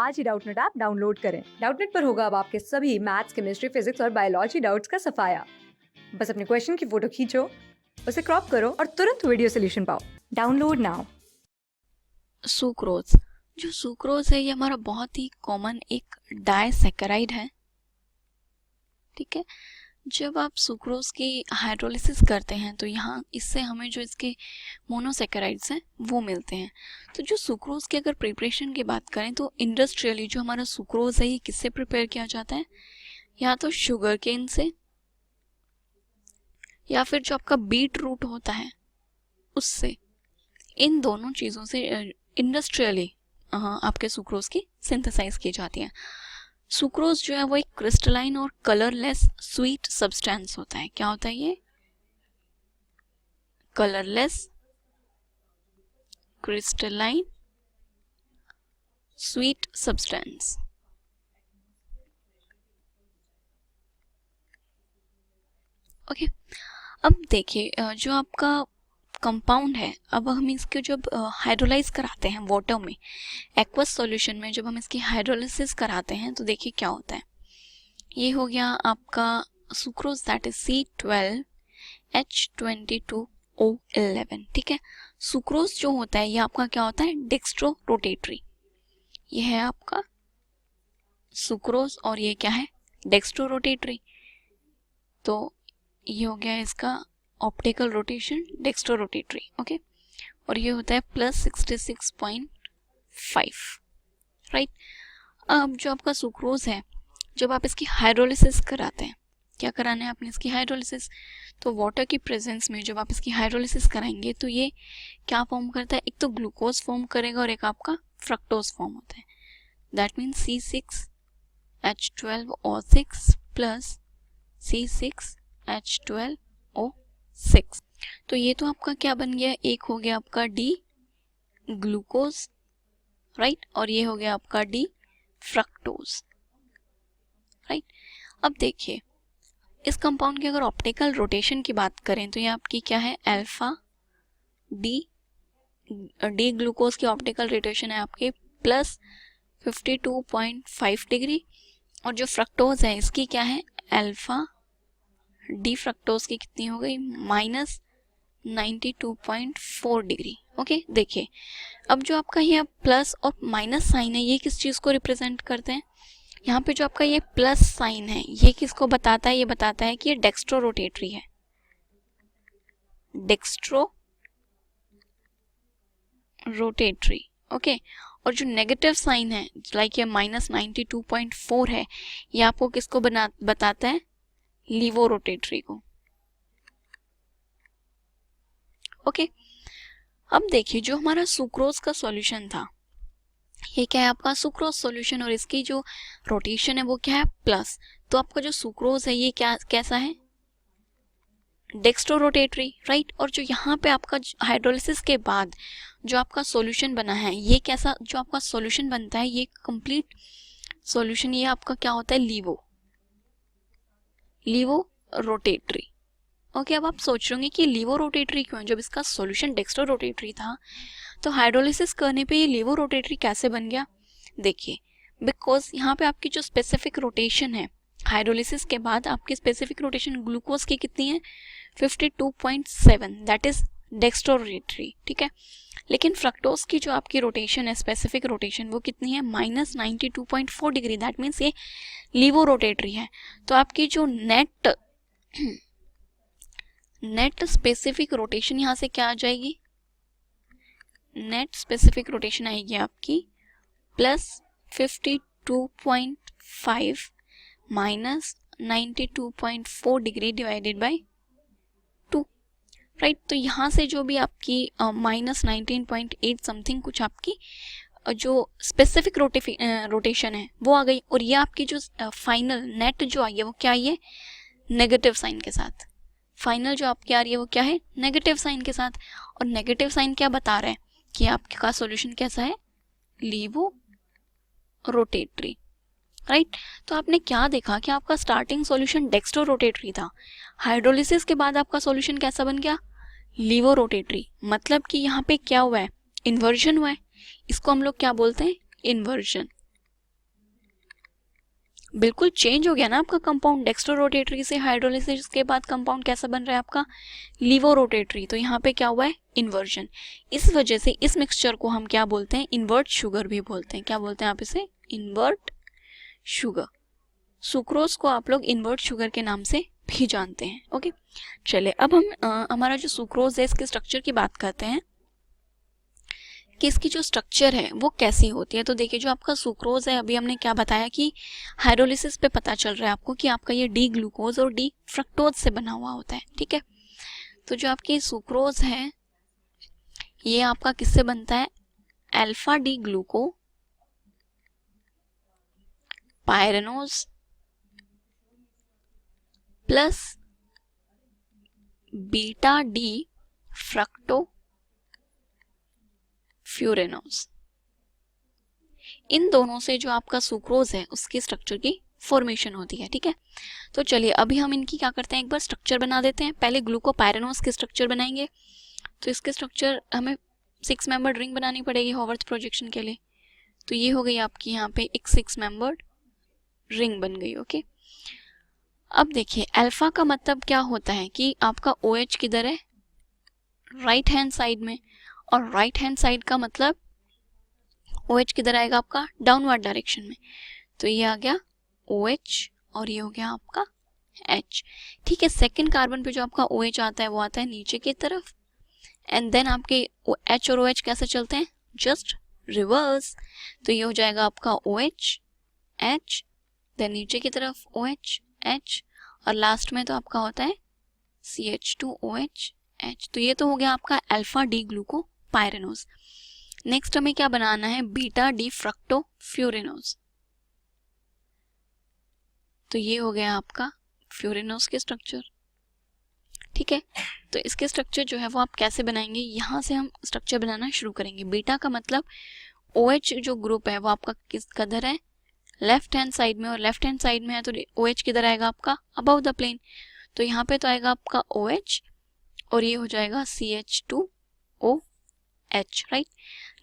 आज ही Doubtnut app download करें। Doubtnut पर होगा अब आपके सभी मैथ्स, केमिस्ट्री, फिजिक्स और बायोलॉजी डाउट्स का सफाया। बस अपने क्वेश्चन की फोटो खींचो, उसे क्रॉप करो और तुरंत वीडियो सोल्यूशन पाओ। Download now. सुक्रोज, जो सुक्रोज है ये हमारा बहुत ही कॉमन एक डाइसैकेराइड है। ठीक है, जब आप सुक्रोज की हाइड्रोलिसिस करते हैं तो यहाँ इससे हमें जो इसके मोनोसैकेराइड्स हैं वो मिलते हैं। तो जो सुक्रोज की अगर प्रिपरेशन की बात करें तो इंडस्ट्रियली जो हमारा सुक्रोज है ये किससे प्रिपेयर किया जाता है, या तो शुगर केन से या फिर जो आपका बीट रूट होता है उससे। इन दोनों चीज़ों से इंडस्ट्रियली आपके सुक्रोज की सिंथेसाइज की जाती है। सुक्रोज जो है वो एक क्रिस्टलाइन और कलरलेस स्वीट सब्सटेंस होता है। क्या होता है ये? Colourless crystalline sweet substance. Okay, अब देखिए जो आपका कंपाउंड है, अब हम इसको जब हाइड्रोलाइज कराते हैं वाटर में, एक्वस सॉल्यूशन में जब हम इसकी हाइड्रोलिसिस कराते हैं तो देखिए क्या होता है। ये हो गया आपका सुक्रोज, दैट इज C12H22O11। ठीक है, सुक्रोज जो होता है ये आपका क्या होता है? Dextro rotatory. ये है आपका सुक्रोज और ये क्या है? Dextro rotatory. तो ये हो गया इसका optical rotation, dextro rotatory. Okay, और ये होता है +66.5। राइट, अब जो आपका सुक्रोज है जब आप इसकी हाइड्रोलिसिस कराते हैं, क्या कराना है आपने इसकी हाइड्रोलिसिस, तो वाटर की प्रेजेंस में जब आप इसकी हाइड्रोलिसिस कराएंगे तो ये क्या फॉर्म करता है? एक तो ग्लूकोज फॉर्म करेगा और एक आपका फ्रक्टोज फॉर्म होता है। That means C6H12O6 plus C6H12O6। तो ये तो आपका क्या बन गया? एक हो गया आपका डी ग्लूकोज, राइट, और ये हो गया आपका डी फ्रक्टोज। राइट, अब देखिए इस कंपाउंड की अगर ऑप्टिकल रोटेशन की बात करें तो ये आपकी क्या है? अल्फा डी ग्लूकोज की ऑप्टिकल रोटेशन है आपके +52.5 डिग्री, और जो फ्रक्टोज है इसकी क्या है? अल्फा डी फ्रक्टोज की कितनी हो गई? -92.4 डिग्री। ओके, देखिए अब जो आपका ये प्लस और माइनस साइन है ये किस चीज को रिप्रेजेंट करते हैं? यहाँ पे जो आपका ये प्लस साइन है ये किसको बताता है? ये बताता है कि ये डेक्स्ट्रो रोटेटरी है, डेक्स्ट्रो रोटेटरी। ओके, और जो नेगेटिव साइन है लाइक ये -92.4 है, ये आपको किसको बताता है? लीवो रोटेटरी को। ओके, अब देखिए जो हमारा सुक्रोज का सॉल्यूशन था ये क्या है? आपका सुक्रोज सॉल्यूशन, और इसकी जो रोटेशन है वो क्या है? प्लस। तो आपका जो सुक्रोज है ये क्या कैसा है? Dextro rotatory, right. और जो यहाँ पे आपका हाइड्रोलिसिस के बाद जो आपका सॉल्यूशन बना है ये कैसा? जो आपका सॉल्यूशन बनता है ये कंप्लीट सॉल्यूशन ये आपका क्या होता है? लीवो रोटेटरी। ओके, अब आप सोच रहे होंगे कि लीवो रोटेटरी क्यों है? जब इसका सॉल्यूशन डेक्स्ट्रो रोटेटरी था तो हाइड्रोलिसिस करने पे ये लीवो रोटेटरी कैसे बन गया? देखिए, बिकॉज यहाँ पे आपकी जो स्पेसिफिक रोटेशन है हाइड्रोलिसिस के बाद आपकी स्पेसिफिक रोटेशन ग्लूकोज की कितनी है? 52.7, दैट इज डेक्स्ट्रो रोटेटरी। ठीक है, लेकिन फ्रक्टोज की जो आपकी रोटेशन है स्पेसिफिक रोटेशन वो कितनी है? -92.4 डिग्री। दैट मीन्स ये लीवो रोटेटरी है। तो आपकी जो नेट स्पेसिफिक रोटेशन यहाँ से क्या आ जाएगी? नेट स्पेसिफिक रोटेशन आएगी आपकी +52.5 -92.4 डिग्री डिवाइडेड बाय 2। राइट, तो यहाँ से जो भी आपकी -19.8 समथिंग कुछ आपकी जो स्पेसिफिक रोटेशन है वो आ गई, और ये आपकी जो फाइनल नेट जो आई है वो क्या आई है? नेगेटिव साइन के साथ। फाइनल जो आपकी आ रही है वो क्या है? नेगेटिव साइन के साथ। और नेगेटिव साइन क्या बता रहा है? कि आपका सॉल्यूशन कैसा है? लीवो रोटेटरी। राइट, तो आपने क्या देखा कि आपका स्टार्टिंग सॉल्यूशन डेक्स्ट्रो रोटेटरी था, हाइड्रोलिसिस के बाद आपका सॉल्यूशन कैसा बन गया? Laevo rotatory. मतलब कि यहाँ पे क्या हुआ है? इन्वर्जन हुआ है। इसको हम लोग क्या बोलते हैं? इन्वर्जन। बिल्कुल चेंज हो गया ना आपका कंपाउंड, डेक्स्ट्रो रोटेटरी से हाइड्रोलिसिस के बाद कंपाउंड कैसा बन रहा है आपका, लीवो रोटेटरी। तो यहाँ पे क्या हुआ है, इन्वर्जन। इस वजह से इस मिक्सचर को हम क्या बोलते हैं, इन्वर्ट शुगर भी बोलते हैं। क्या बोलते हैं आप इसे, इन्वर्ट शुगर। सुक्रोज को आप लोग इन्वर्ट शुगर के नाम से भी जानते हैं। ओके, चलिए अब हम हमारा जो सुक्रोज है इसके स्ट्रक्चर की बात करते हैं कि इसकी जो स्ट्रक्चर है वो कैसी होती है। तो देखिए, जो आपका सुक्रोज है, अभी हमने क्या बताया कि हाइड्रोलिसिस पे पता चल रहा है आपको कि आपका ये डी ग्लूकोज और डी फ्रक्टोज से बना हुआ होता है। ठीक है, तो जो आपकी सुक्रोज है ये आपका किससे बनता है, alpha D glucopyranose plus beta D fructofuranose. इन दोनों से जो आपका सुक्रोज है उसकी स्ट्रक्चर की फॉर्मेशन होती है। ठीक है, तो चलिए अभी हम इनकी क्या करते हैं, एक बार स्ट्रक्चर बना देते हैं। पहले ग्लूकोपायरेनोज की स्ट्रक्चर बनाएंगे। तो इसके स्ट्रक्चर हमें 6 मेंबर्ड रिंग बनानी पड़ेगी हॉवर्थ प्रोजेक्शन के लिए। तो ये हो गई आपकी यहाँ पे एक 6 मेंबर्ड रिंग बन गई। ओके, अब देखिए अल्फा का मतलब क्या होता है कि आपका OH किधर है, राइट हैंड साइड में, और राइट हैंड साइड का मतलब OH किधर आएगा आपका, डाउनवर्ड डायरेक्शन में। तो ये आ गया OH और ये हो गया आपका H। ठीक है, सेकंड कार्बन पे जो आपका OH आता है वो आता है नीचे की तरफ, एंड देन आपके H और OH कैसे चलते हैं, जस्ट रिवर्स। तो ये हो जाएगा आपका OH H, देन नीचे की तरफ OH H, और लास्ट में तो आपका होता है CH2OH H। तो ये तो हो गया आपका अल्फा डी ग्लूको पायरेनोज। नेक्स्ट हमें क्या बनाना है, बीटा डी फ्रक्टो फ्यूरेनोज। तो ये हो गया आपका फ्यूरेनोज के स्ट्रक्चर। ठीक है, तो इसके स्ट्रक्चर जो है वो आप कैसे बनाएंगे, यहाँ से हम स्ट्रक्चर बनाना शुरू करेंगे। बीटा का मतलब OH जो ग्रुप है वो आपका किस कदर है, लेफ्ट हैंड साइड में, और लेफ्ट हैंड साइड में है तो OH किधर आएगा आपका, अबव द प्लेन। तो यहाँ पे तो आएगा आपका OH और ये हो जाएगा CH2OH, राइट।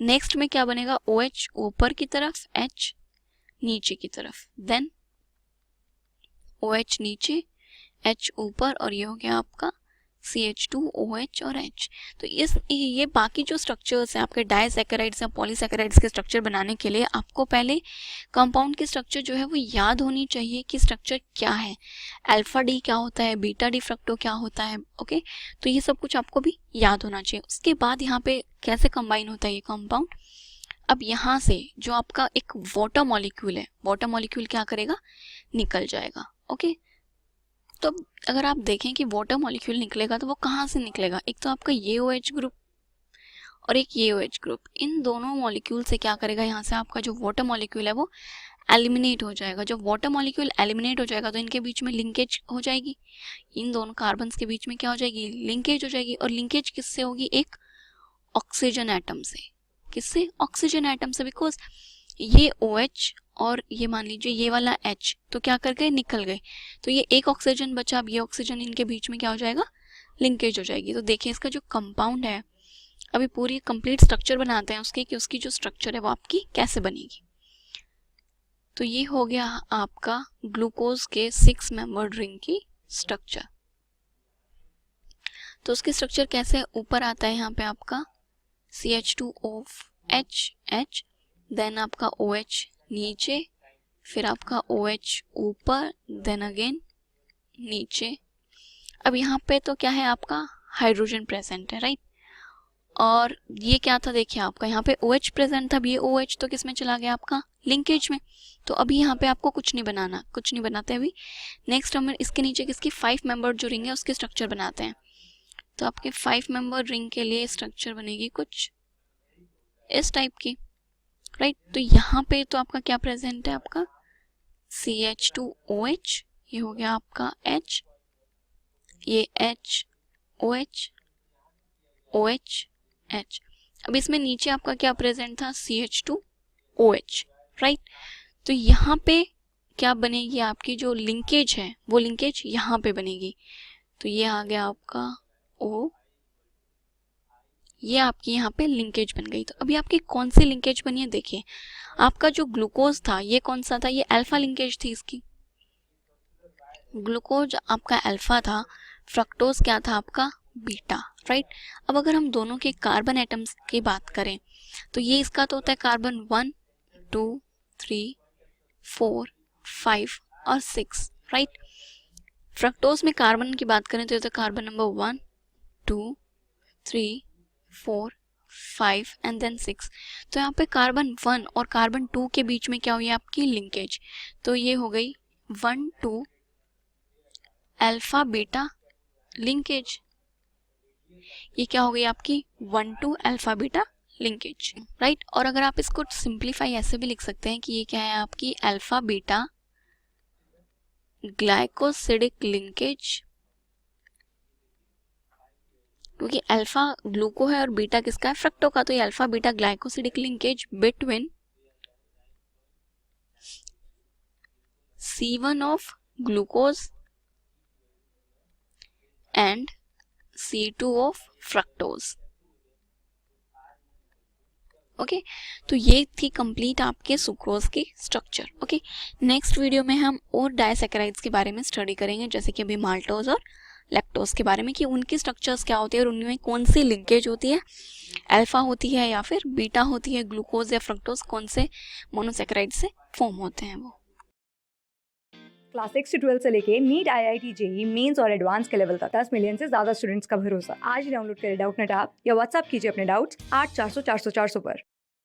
नेक्स्ट में क्या बनेगा, OH ऊपर की तरफ, H नीचे की तरफ, देन OH नीचे H ऊपर, और ये हो गया आपका CH2OH और H। तो ये बाकी जो स्ट्रक्चर्स हैं आपके डाइसैकेराइड्स या पॉलीसैकेराइड्स के स्ट्रक्चर बनाने के लिए आपको पहले कंपाउंड की स्ट्रक्चर जो है वो याद होनी चाहिए कि स्ट्रक्चर क्या है, अल्फा डी क्या होता है, बीटा डी फ्रक्टो क्या होता है। ओके, तो ये सब कुछ आपको भी याद होना चाहिए। उसके बाद यहाँ पे कैसे कंबाइन होता है ये कंपाउंड। अब यहाँ से जो आपका एक वाटर मॉलिक्यूल है, वाटर मॉलिक्यूल क्या करेगा, निकल जाएगा। ओके, तो अगर आप देखें कि वाटर मॉलिक्यूल निकलेगा तो वो कहाँ से निकलेगा, एक तो आपका ये OH ग्रुप और एक ये OH ग्रुप, इन दोनों मॉलिक्यूल से क्या करेगा, यहाँ से आपका जो वाटर मॉलिक्यूल है वो एलिमिनेट हो जाएगा। जब वाटर मॉलिक्यूल एलिमिनेट हो जाएगा तो इनके बीच में लिंकेज हो जाएगी, इन दोनों कार्बन्स के बीच में क्या हो जाएगी, लिंकेज हो जाएगी। और लिंकेज किससे होगी, एक ऑक्सीजन एटम से। किससे, ऑक्सीजन एटम से, बिकॉज ये OH और ये मान लीजिए ये वाला H तो क्या कर गए, निकल गए। तो ये एक ऑक्सीजन बचा, अब ये ऑक्सीजन इनके बीच में क्या हो जाएगा, लिंकेज हो जाएगी। तो देखिए इसका जो कंपाउंड है, अभी पूरी कंप्लीट स्ट्रक्चर बनाते हैं उसके कि उसकी जो स्ट्रक्चर है वो आपकी कैसे बनेगी। तो ये हो गया आपका ग्लूकोज के 6 मेंबर्ड रिंग की स्ट्रक्चर। तो उसकी स्ट्रक्चर कैसे, ऊपर आता है यहाँ पे आपका CH2OH H, देन आपका OH नीचे, फिर आपका OH ऊपर, देन अगेन नीचे। अब यहाँ पे तो क्या है, आपका हाइड्रोजन प्रेजेंट है, राइट। और ये क्या था, देखिए आपका यहाँ पे OH प्रेजेंट था, अब ये OH तो किस में चला गया, आपका लिंकेज में। तो अभी यहाँ पे आपको कुछ नहीं बनाना, कुछ नहीं बनाते अभी। नेक्स्ट हम इसके नीचे किसकी 5 मेंबर जो रिंग है उसकी स्ट्रक्चर बनाते हैं। तो आपके 5 मेंबर रिंग के लिए स्ट्रक्चर बनेगी कुछ इस टाइप की, राइट। तो यहाँ पे तो आपका क्या प्रेजेंट है, आपका CH2OH, ये हो गया आपका H, ये H OH OH H। अब इसमें नीचे आपका क्या प्रेजेंट था, CH2OH, राइट। तो यहाँ पे क्या बनेगी, आपकी जो लिंकेज है वो लिंकेज यहाँ पे बनेगी। तो ये आ गया आपका O, ये आपकी यहाँ पे लिंकेज बन गई। तो अभी आपकी कौन सी लिंकेज बनी है देखिए, आपका जो ग्लूकोज था ये कौन सा था, ये अल्फा लिंकेज थी इसकी, ग्लूकोज आपका अल्फा था, फ्रक्टोज क्या था आपका बीटा, राइट। अब अगर हम दोनों के कार्बन एटम्स की बात करें तो ये इसका तो होता है कार्बन 1 2 3 4 5 और 6, राइट। फ्रक्टोज में कार्बन की बात करें तो ये होता है कार्बन नंबर 1 2 3 4 5 एंड देन 6। तो यहाँ पे कार्बन 1 और कार्बन 2 के बीच में क्या हुई आपकी लिंकेज, तो ये हो गई 1 2 अल्फा बीटा लिंकेज। ये क्या हो गई आपकी 1 2 अल्फा बीटा लिंकेज, राइट। और अगर आप इसको सिंप्लीफाई ऐसे भी लिख सकते हैं कि ये क्या है आपकी अल्फा बीटा ग्लाइकोसिडिक लिंकेज, क्योंकि अल्फा ग्लूको है और बीटा किसका है फ्रक्टो का, तो ये alpha beta glycosidic linkage between C1 of glucose and C2 of fructose. Okay, तो ये थी कंप्लीट आपके सुक्रोज की स्ट्रक्चर। ओके, नेक्स्ट वीडियो में हम और डाइसैकेराइड्स के बारे में स्टडी करेंगे, जैसे कि अभी माल्टोज और लैक्टोज के बारे में, कि उनकी स्ट्रक्चर्स क्या होती है और उनमें कौन सी लिंकेज होती है, अल्फा होती है या फिर बीटा होती है, ग्लूकोज या फ्रक्टोज कौन से मोनोसैकेराइड से फॉर्म होते हैं वो। क्लास 6 से 12 से लेके नीट IIT JEE मेंस और एडवांस के लेवल तक 10 मिलियन से ज्यादा स्टूडेंट्स का भरोसा। आज ही डाउनलोड करें डाउटनेट ऐप या व्हाट्सएप कीजिए अपने डाउट्स 8400 400 400 पर।